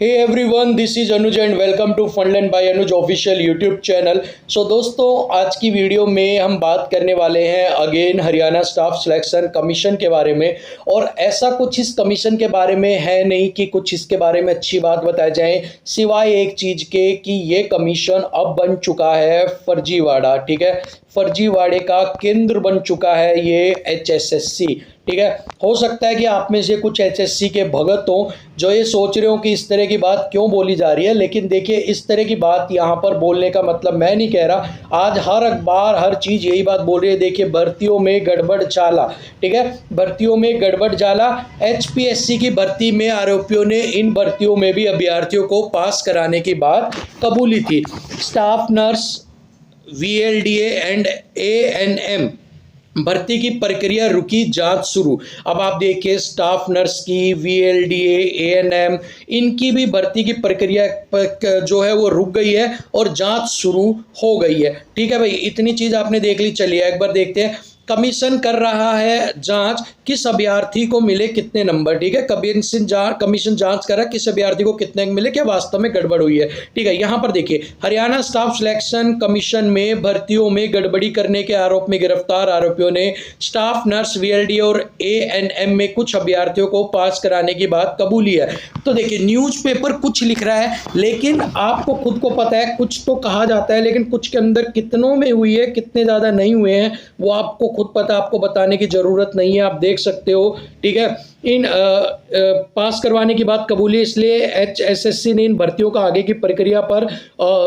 Hey everyone, this is Anuj and welcome to Fundland by Anuj official YouTube channel. So दोस्तों, आज की video में हम बात करने वाले हैं again Haryana staff selection commission के बारे में। और ऐसा कुछ इस कमीशन के बारे में है नहीं कि कुछ इसके बारे में अच्छी बात बताई जाए, सिवाय एक चीज़ के कि ये कमीशन अब बन चुका है फर्जीवाड़ा। ठीक है, फर्जीवाड़े का केंद्र बन चुका है ये एचएसएससी। ठीक है, हो सकता है कि आप में से कुछ एचएससी के भगत हों जो ये सोच रहे हो कि इस तरह की बात क्यों बोली जा रही है, लेकिन देखिए इस तरह की बात यहाँ पर बोलने का मतलब मैं नहीं कह रहा। आज हर अखबार हर चीज़ यही बात बोल रही है। देखिए, भर्तियों में गड़बड़ चाला। ठीक है, भर्तियों में गड़बड़ चाला। एचपीएससी की भर्ती में आरोपियों ने इन भर्तियों में भी अभ्यर्थियों को पास कराने की बात कबूली थी। स्टाफ नर्स, वीएलडीए एंड एएनएम भर्ती की प्रक्रिया रुकी, जांच शुरू। अब आप देखिए, स्टाफ नर्स की, वीएलडीए, एएनएम, इनकी भी भर्ती की प्रक्रिया जो है वो रुक गई है और जांच शुरू हो गई है। ठीक है भाई, इतनी चीज़ आपने देख ली। चलिए एक बार देखते हैं। कमीशन कर रहा है जांच, किस अभ्यर्थी को मिले कितने नंबर। ठीक है, कमीशन जांच कर रहा है किस अभ्यर्थी को कितने मिले, क्या वास्तव में गड़बड़ हुई है। ठीक है, यहाँ पर देखिए, हरियाणा स्टाफ सिलेक्शन कमीशन में भर्तियों में गड़बड़ी करने के आरोप में गिरफ्तार आरोपियों ने स्टाफ नर्स, वीएलडी और एएनएम में कुछ अभ्यर्थियों को पास कराने की बात कबूली है। तो देखिए, न्यूज़पेपर कुछ लिख रहा है, लेकिन आपको खुद को पता है कुछ तो कहा जाता है, लेकिन कुछ के अंदर कितनों में हुई है, कितने ज़्यादा नहीं हुए हैं, वो आपको खुद पता, आपको बताने की ज़रूरत नहीं है, आप देख सकते हो। ठीक है, इन पास करवाने की बात कबूली, इसलिए एचएसएससी ने इन भर्तियों का आगे की प्रक्रिया पर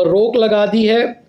रोक लगा दी है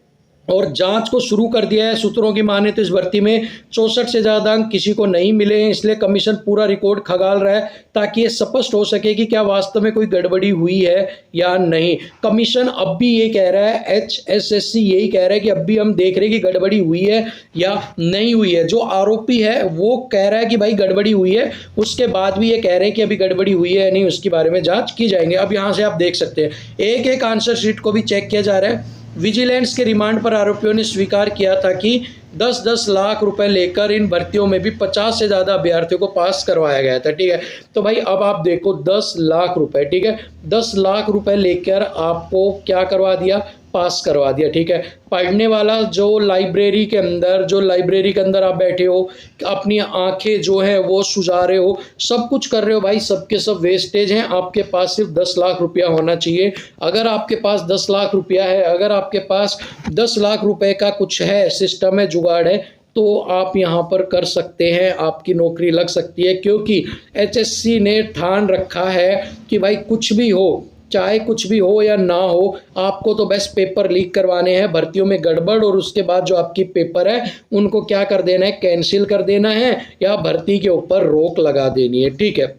और जांच को शुरू कर दिया है। सूत्रों की माने तो इस भर्ती में 64 से ज़्यादा अंक किसी को नहीं मिले हैं, इसलिए कमीशन पूरा रिकॉर्ड खंगाल रहा है ताकि ये स्पष्ट हो सके कि क्या वास्तव में कोई गड़बड़ी हुई है या नहीं। कमीशन अब भी ये कह रहा है, एचएसएससी यही कह रहा है कि अब भी हम देख रहे हैं कि गड़बड़ी हुई है या नहीं हुई है। जो आरोपी है वो कह रहा है कि भाई गड़बड़ी हुई है, उसके बाद भी ये कह रहे हैं कि अभी गड़बड़ी हुई है या नहीं, उसके बारे में जाँच की जाएंगे। अब यहाँ से आप देख सकते हैं, एक एक आंसर शीट को भी चेक किया जा रहा है। विजिलेंस के रिमांड पर आरोपियों ने स्वीकार किया था कि 10-10 लाख रुपए लेकर इन भर्तियों में भी 50 से ज़्यादा अभ्यर्थियों को पास करवाया गया था। ठीक है, तो भाई अब आप देखो 10 लाख रुपए। ठीक है, 10 लाख रुपए लेकर आपको क्या करवा दिया, पास करवा दिया। ठीक है, पढ़ने वाला जो लाइब्रेरी के अंदर आप बैठे हो, अपनी आंखें जो है वो सुझा रहे हो, सब कुछ कर रहे हो भाई, सबके सब वेस्टेज हैं। आपके पास सिर्फ 10 लाख रुपया होना चाहिए। अगर आपके पास 10 लाख रुपया है, अगर आपके पास 10 लाख रुपए का कुछ है, सिस्टम है, जुगाड़ है, तो आप यहाँ पर कर सकते हैं, आपकी नौकरी लग सकती है। क्योंकि एचएससी ने ठान रखा है कि भाई कुछ भी हो, चाहे कुछ भी हो या ना हो, आपको तो बस पेपर लीक करवाने हैं, भर्तियों में गड़बड़, और उसके बाद जो आपकी पेपर है उनको क्या कर देना है, कैंसिल कर देना है या भर्ती के ऊपर रोक लगा देनी है। ठीक है,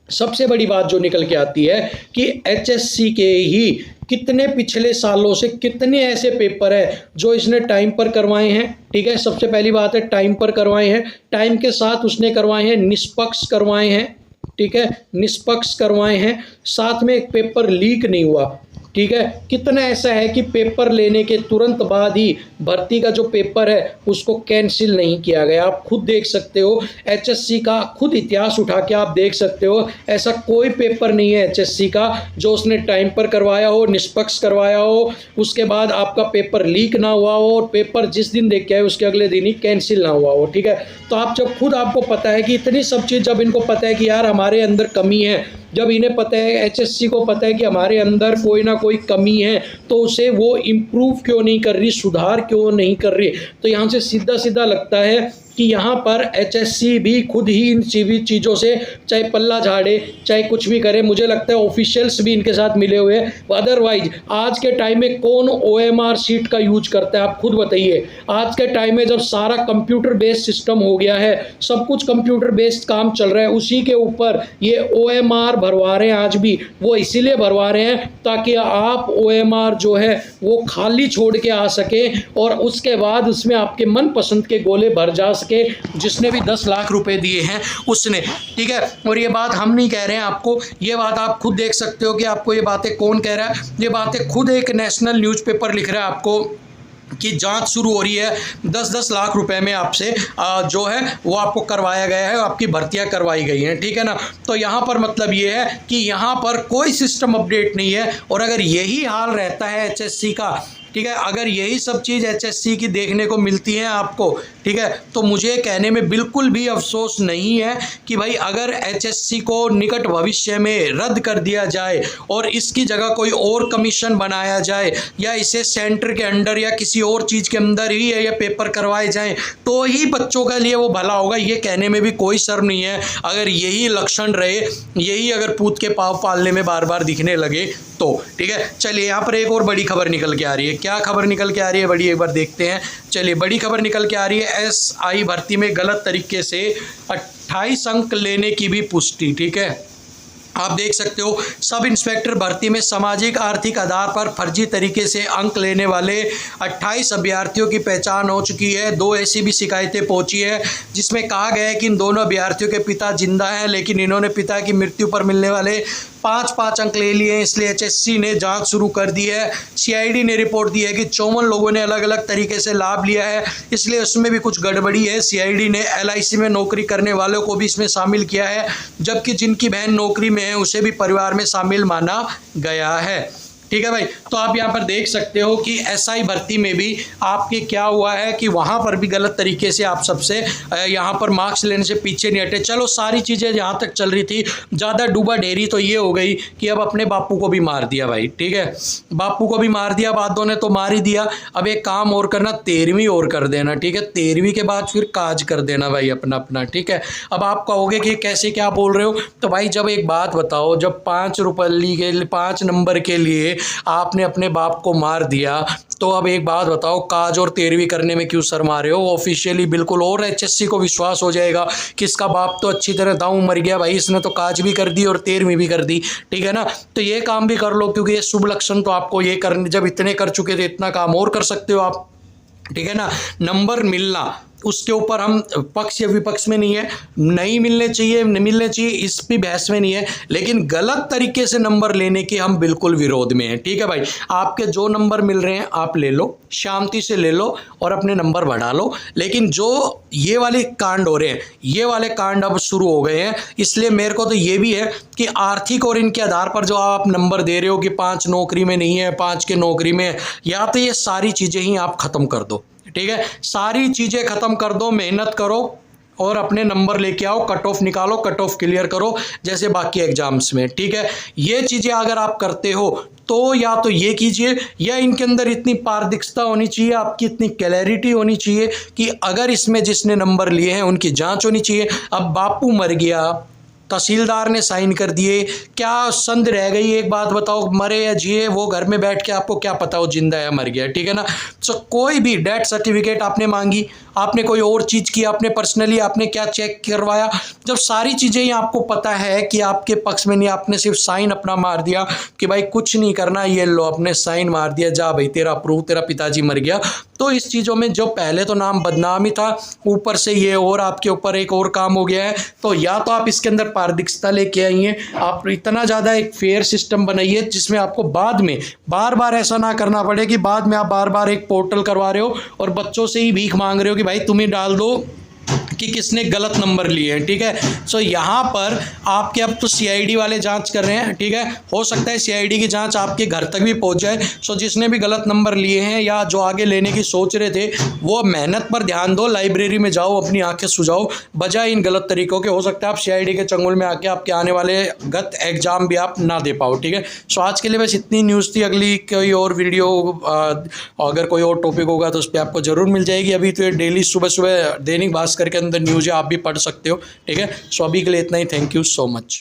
सबसे बड़ी बात जो निकल के आती है कि एचएससी के ही कितने पिछले सालों से कितने ऐसे पेपर है जो इसने टाइम पर करवाए हैं। ठीक है, सबसे पहली बात है टाइम पर करवाए हैं, टाइम के साथ उसने करवाए हैं, निष्पक्ष करवाए हैं। ठीक है, निष्पक्ष करवाए हैं, साथ में एक पेपर लीक नहीं हुआ। ठीक है, कितना ऐसा है कि पेपर लेने के तुरंत बाद ही भर्ती का जो पेपर है उसको कैंसिल नहीं किया गया। आप खुद देख सकते हो, एचएससी का खुद इतिहास उठा के आप देख सकते हो, ऐसा कोई पेपर नहीं है एचएससी का जो उसने टाइम पर करवाया हो, निष्पक्ष करवाया हो, उसके बाद आपका पेपर लीक ना हुआ हो और पेपर जिस दिन देख के आए उसके अगले दिन ही कैंसिल ना हुआ हो। ठीक है, तो आप जब खुद आपको पता है कि इतनी सब चीज़, जब इनको पता है कि यार हमारे अंदर कमी है, जब इन्हें पता है, एचएससी को पता है कि हमारे अंदर कोई ना कोई कमी है, तो उसे वो इम्प्रूव क्यों नहीं कर रही, सुधार क्यों नहीं कर रही। तो यहाँ से सीधा सीधा लगता है कि यहाँ पर एचएससी भी खुद ही इन चीज़ों से चाहे पल्ला झाड़े, चाहे कुछ भी करे। मुझे लगता है ऑफिशियल्स भी इनके साथ मिले हुए हैं, अदरवाइज आज के टाइम में कौन ओएमआर शीट का यूज करता है, आप खुद बताइए। आज के टाइम में जब सारा कंप्यूटर बेस्ड सिस्टम हो गया है, सब कुछ कंप्यूटर बेस्ड काम चल रहा है, उसी के ऊपर ये ओएमआर भरवा रहे हैं। आज भी वो इसीलिए भरवा रहे हैं ताकि आप ओएमआर जो है वो खाली छोड़ के आ सके और उसके बाद उसमें आपके मनपसंद के गोले भर जा सके, जिसने भी 10 लाख रुपए दिए हैं उसने। ठीक है, और ये बात हम नहीं कह रहे हैं आपको, ये बात आप खुद देख सकते हो कि आपको ये बातें कौन कह रहा है। ये बातें खुद एक नेशनल न्यूज़पेपर लिख रहा है आपको, कि जांच शुरू हो रही है, 10-10 लाख रुपए में आपसे जो है वो आपको करवाया गया है, आपकी भर्तियां करवाई गई हैं, ठीक है ना। तो यहाँ पर मतलब ये है कि यहाँ पर कोई सिस्टम अपडेट नहीं है। और अगर यही हाल रहता है एचएससी का, ठीक है, अगर यही सब चीज़ एचएससी की देखने को मिलती है आपको, ठीक है, तो मुझे कहने में बिल्कुल भी अफसोस नहीं है कि भाई अगर एचएससी को निकट भविष्य में रद्द कर दिया जाए और इसकी जगह कोई और कमीशन बनाया जाए या इसे सेंटर के अंडर या किसी और चीज़ के अंदर ही ये पेपर करवाए जाएं, तो ही बच्चों के लिए वो भला होगा। ये कहने में भी कोई शर्म नहीं है। अगर यही लक्षण रहे, यही अगर पूत के पाँव पालने में बार बार दिखने लगे तो, ठीक है। चलिए यहाँ पर एक और बड़ी खबर निकल के आ रही है। क्या खबर निकल के आ रही है बड़ी, एक बार देखते हैं। चलिए, बड़ी खबर निकल के आ रही है, एसआई भर्ती में गलत तरीके से 28 अंक लेने की भी पुष्टि, ठीक है। आप देख सकते हो, सब इंस्पेक्टर भर्ती में सामाजिक आर्थिक आधार पर फर्जी तरीके से अंक लेने वाले 28 अभ्यर्थियों की पहचान हो चुकी है। 2 ऐसी भी शिकायतें पहुंची है जिसमें कहा गया है कि इन दोनों अभ्यर्थियों के पिता जिंदा हैं, लेकिन इन्होंने पिता की मृत्यु पर मिलने वाले 5-5 अंक ले लिए हैं। इसलिए एचएससी ने जांच शुरू कर दी है। सीआईडी ने रिपोर्ट दी है कि 54 लोगों ने अलग अलग तरीके से लाभ लिया है, इसलिए उसमें भी कुछ गड़बड़ी है। सीआईडी ने एलआईसी में नौकरी करने वालों को भी इसमें शामिल किया है, जबकि जिनकी बहन नौकरी में है उसे भी परिवार में शामिल माना गया है, ठीक है भाई। तो आप यहाँ पर देख सकते हो कि एसआई भर्ती में भी आपके क्या हुआ है कि वहाँ पर भी गलत तरीके से आप सबसे यहाँ पर मार्क्स लेने से पीछे नहीं हटे। चलो, सारी चीज़ें जहाँ तक चल रही थी, ज़्यादा डूबा डेरी तो ये हो गई कि अब अपने बापू को भी मार दिया भाई, ठीक है। बापू को भी मार दिया, बादों ने तो मार ही दिया। अब एक काम और करना, 13वीं और कर देना, ठीक है। 13वीं के बाद फिर काज कर देना भाई अपना अपना, ठीक है। अब आप कहोगे कि कैसे क्या बोल रहे हो, तो भाई जब एक बात बताओ, जब 5 रुपये के 5 नंबर के लिए आपने अपने बाप को मार दिया, तो अब एक बात बताओ, काज और 13वीं करने में क्यों शर्मा रहे हो? ऑफिशियली बिल्कुल, और एचएससी को विश्वास हो जाएगा कि इसका बाप तो अच्छी तरह दांव मर गया भाई, इसने तो काज भी कर दी और 13वीं भी कर दी, ठीक है ना। तो ये काम भी कर लो, क्योंकि ये शुभ लक्षण तो आपको ये करने, जब इतने कर चुके थे इतना काम और कर सकते हो आप, ठीक है ना। नंबर मिलना, उसके ऊपर हम पक्ष या विपक्ष में नहीं है, नहीं मिलने चाहिए, मिलने चाहिए, इस भी बहस में नहीं है, लेकिन गलत तरीके से नंबर लेने के हम बिल्कुल विरोध में हैं, ठीक है भाई। आपके जो नंबर मिल रहे हैं आप ले लो, शांति से ले लो और अपने नंबर बढ़ा लो। लेकिन जो ये वाले कांड हो रहे हैं, ये वाले कांड अब शुरू हो गए हैं, इसलिए मेरे को तो ये भी है कि आर्थिक और इनके आधार पर जो आप नंबर दे रहे हो कि 5 नौकरी में नहीं है, 5 के नौकरी में, या तो ये सारी चीज़ें ही आप ख़त्म कर दो, ठीक है। सारी चीज़ें ख़त्म कर दो, मेहनत करो और अपने नंबर लेके आओ, कट ऑफ निकालो, कट ऑफ क्लियर करो जैसे बाकी एग्जाम्स में, ठीक है। ये चीज़ें अगर आप करते हो तो या तो ये कीजिए, या इनके अंदर इतनी पारदर्शिता होनी चाहिए, आपकी इतनी क्लैरिटी होनी चाहिए कि अगर इसमें जिसने नंबर लिए हैं उनकी जांच होनी चाहिए। अब बापू मर गया, तहसीलदार ने साइन कर दिए, क्या संद रह गई? एक बात बताओ, मरे या जिए, वो घर में बैठ के आपको क्या पता हो जिंदा या मर गया, ठीक है ना। सो कोई भी डेथ सर्टिफिकेट आपने मांगी, आपने कोई और चीज़ की, आपने पर्सनली आपने क्या चेक करवाया, जब सारी चीज़ें ही आपको पता है कि आपके पक्ष में नहीं, आपने सिर्फ साइन अपना मार दिया कि भाई कुछ नहीं करना, ये लो अपने साइन मार दिया, जा भाई तेरा प्रूफ, तेरा पिताजी मर गया। तो इस चीज़ों में जो पहले तो नाम बदनाम ही था, ऊपर से ये और आपके ऊपर एक और काम हो गया है। तो या तो आप इसके अंदर पारदर्शिता लेके आइए, आप इतना ज़्यादा एक फेयर सिस्टम बनाइए जिसमें आपको बाद में बार बार ऐसा ना करना पड़े कि बाद में आप बार बार एक पोर्टल करवा रहे हो और बच्चों से ही भीख मांग रहे हो कि भाई तुम्हें डाल दो कि किसने गलत नंबर लिए हैं, ठीक है। सो यहाँ पर आपके अब तो सीआईडी वाले जांच कर रहे हैं, ठीक है। हो सकता है सीआईडी की जांच आपके घर तक भी पहुँच जाए। सो जिसने भी गलत नंबर लिए हैं या जो आगे लेने की सोच रहे थे, वो मेहनत पर ध्यान दो, लाइब्रेरी में जाओ, अपनी आंखें सुझाओ बजाय इन गलत तरीकों के। हो सकता है आप सीआईडी के चंगुल में आके आपके आने वाले गत एग्जाम भी आप ना दे पाओ, ठीक है। सो आज के लिए बस इतनी न्यूज़ थी। अगली कोई और वीडियो अगर कोई और टॉपिक होगा तो उस पर आपको ज़रूर मिल जाएगी। अभी तो ये डेली सुबह सुबह दैनिक भास्कर के अंदर न्यूज़ है, आप भी पढ़ सकते हो, ठीक है। सो अभी के लिए इतना ही। Thank you so much.